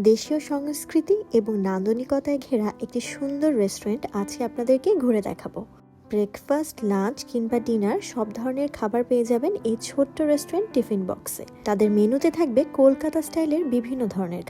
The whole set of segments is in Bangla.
দেশীয় সংস্কৃতি এবং নান্দনিকতায় ঘেরা একটি সুন্দর রেস্টুরেন্ট আজকে আপনাদেরকে ঘুরে দেখাবো। ব্রেকফাস্ট, লাঞ্চ কিংবা ডিনার সব ধরনের খাবার পেয়ে যাবেন এই ছোট্ট রেস্টুরেন্ট টিফিন বক্সে। তাদের মেনুতে থাকবে কলকাতা স্টাইলের বিভিন্ন ধরনের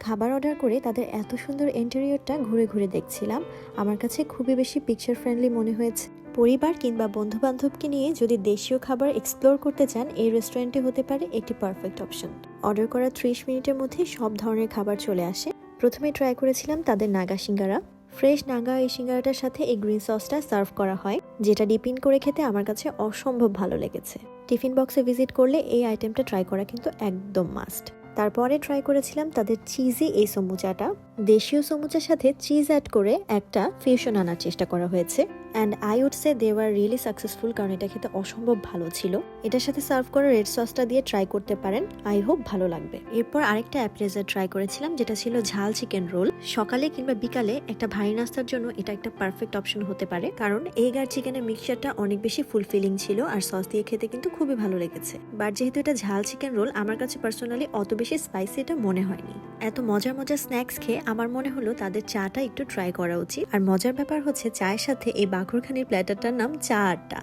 খাবার অর্ডার করে তাদের এত সুন্দর ইন্টেরিয়রটা ঘুরে ঘুরে দেখছিলাম। আমার কাছে খুবই বেশি পিকচার ফ্রেন্ডলি মনে হয়েছে। পরিবার কিংবা বন্ধু বান্ধবকে নিয়ে যদি দেশীয় খাবার এক্সপ্লোর করতে চান, এই রেস্টুরেন্টে হতে পারে একটি পারফেক্ট অপশন। অর্ডার করা 30 মিনিটের মধ্যে সব ধরনের খাবার চলে আসে। প্রথমে ট্রাই করেছিলাম তাদের নাগা সিঙ্গারা। ফ্রেশ নাগা এই সিঙ্গারাটার সাথে এই গ্রিন সসটা সার্ভ করা হয়, যেটা ডিপ ইন করে খেতে আমার কাছে অসম্ভব ভালো লেগেছে। টিফিন বক্সে ভিজিট করলে এই আইটেমটা ট্রাই করা কিন্তু একদম মাস্ট। তারপরে ট্রাই করেছিলাম তাদের চিজি এই সমুচাটা। দেশীয় সমুচার সাথে চিজ অ্যাড করে একটা ফিউশন আনার চেষ্টা করা হয়েছে, and I would say they were really successful, কারণ এটা খেতে অসম্ভব ভালো ছিল। এটার সাথে সার্ভ করা রেড সসটা দিয়ে ট্রাই করতে পারেন, আই হোপ ভালো লাগবে। এরপর আরেকটা অ্যাপ্রেজার ট্রাই করেছিলাম, যেটা ছিল ঝাল চিকেন রোল। সকালে কিংবা বিকালে একটা ভারী নাস্তার জন্য এটা একটা পারফেক্ট অপশন হতে পারে, কারণ এগ আর চিকেনের মিক্সচারটা অনেক বেশি ফুলফিলিং ছিল আর সস দিয়ে খেতে কিন্তু খুবই ভালো লেগেছে। বাট যেহেতু এটা ঝাল চিকেন রোল, আমার কাছে পার্সোনালি অত বেশি স্পাইসি এটা মনে হয়নি। এত মজার মজার স্ন্যাক্স খেয়ে আমার মনে হলো তাদের চাটা একটু ট্রাই করা উচিত। আর মজার ব্যাপার হচ্ছে, চায়ের সাথে এই বাকরখানির প্ল্যাটারটার নাম চা আড্ডা।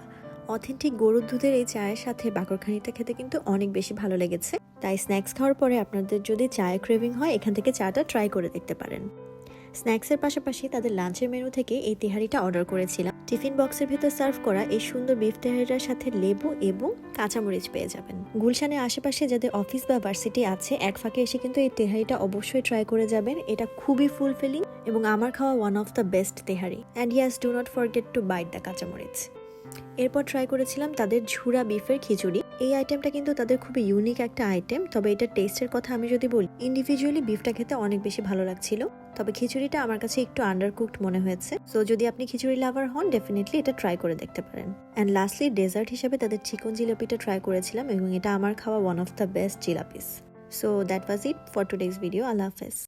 অথেন্টিক গরুর দুধের এই চায়ের সাথে বাকরখানিটা খেতে কিন্তু অনেক বেশি ভালো লেগেছে। তাই স্ন্যাক্স খাওয়ার পরে আপনাদের যদি চায়ের ক্রেভিং হয়, এখান থেকে চাটা ট্রাই করে দেখতে পারেন। স্ন্যাক্সের পাশাপাশি তাদের লাঞ্চের মেনু থেকে এই তেহারিটা অর্ডার করেছিলাম। টিফিন বক্সের ভেতর সার্ভ করা এই সুন্দর বিফ তেহারিটার সাথে লেবু এবং কাঁচামরিচ পেয়ে যাবেন। গুলশানের আশেপাশে যাদের অফিস বা ভার্সিটি আছে, এক ফাঁকে এসে কিন্তু এই তেহারিটা অবশ্যই ট্রাই করে যাবেন। এটা খুবই ফুলফিলিং এবং আমার খাওয়া one of the best tehari. And yes, do not forget to byte the কাঁচামরিচ। এরপর ট্রাই করেছিলাম তাদের ঝুরা বিফের খিচুড়ি। এই আইটেমটা কিন্তু তাদের খুবই ইউনিক একটা আইটেম, তবে এটা টেস্টের কথা আমি যদি বলি, ইন্ডিভিজুয়ালি বিফটা খেতে অনেক বেশি ভালো লাগছিল, তবে খিচুড়িটা আমার কাছে একটু আন্ডারকুকড মনে হয়েছে। সো যদি আপনি খিচুড়ি লাভার হন, ডেফিনেটলি এটা ট্রাই করে দেখতে পারেন। অ্যান্ড লাস্টলি ডেজার্ট হিসেবে তাদের চিকন জিলাপিটা ট্রাই করেছিলাম এবং এটা আমার খাওয়া one of the best jalebis. So that was it for today's video. আল্লাহ হাফেজ।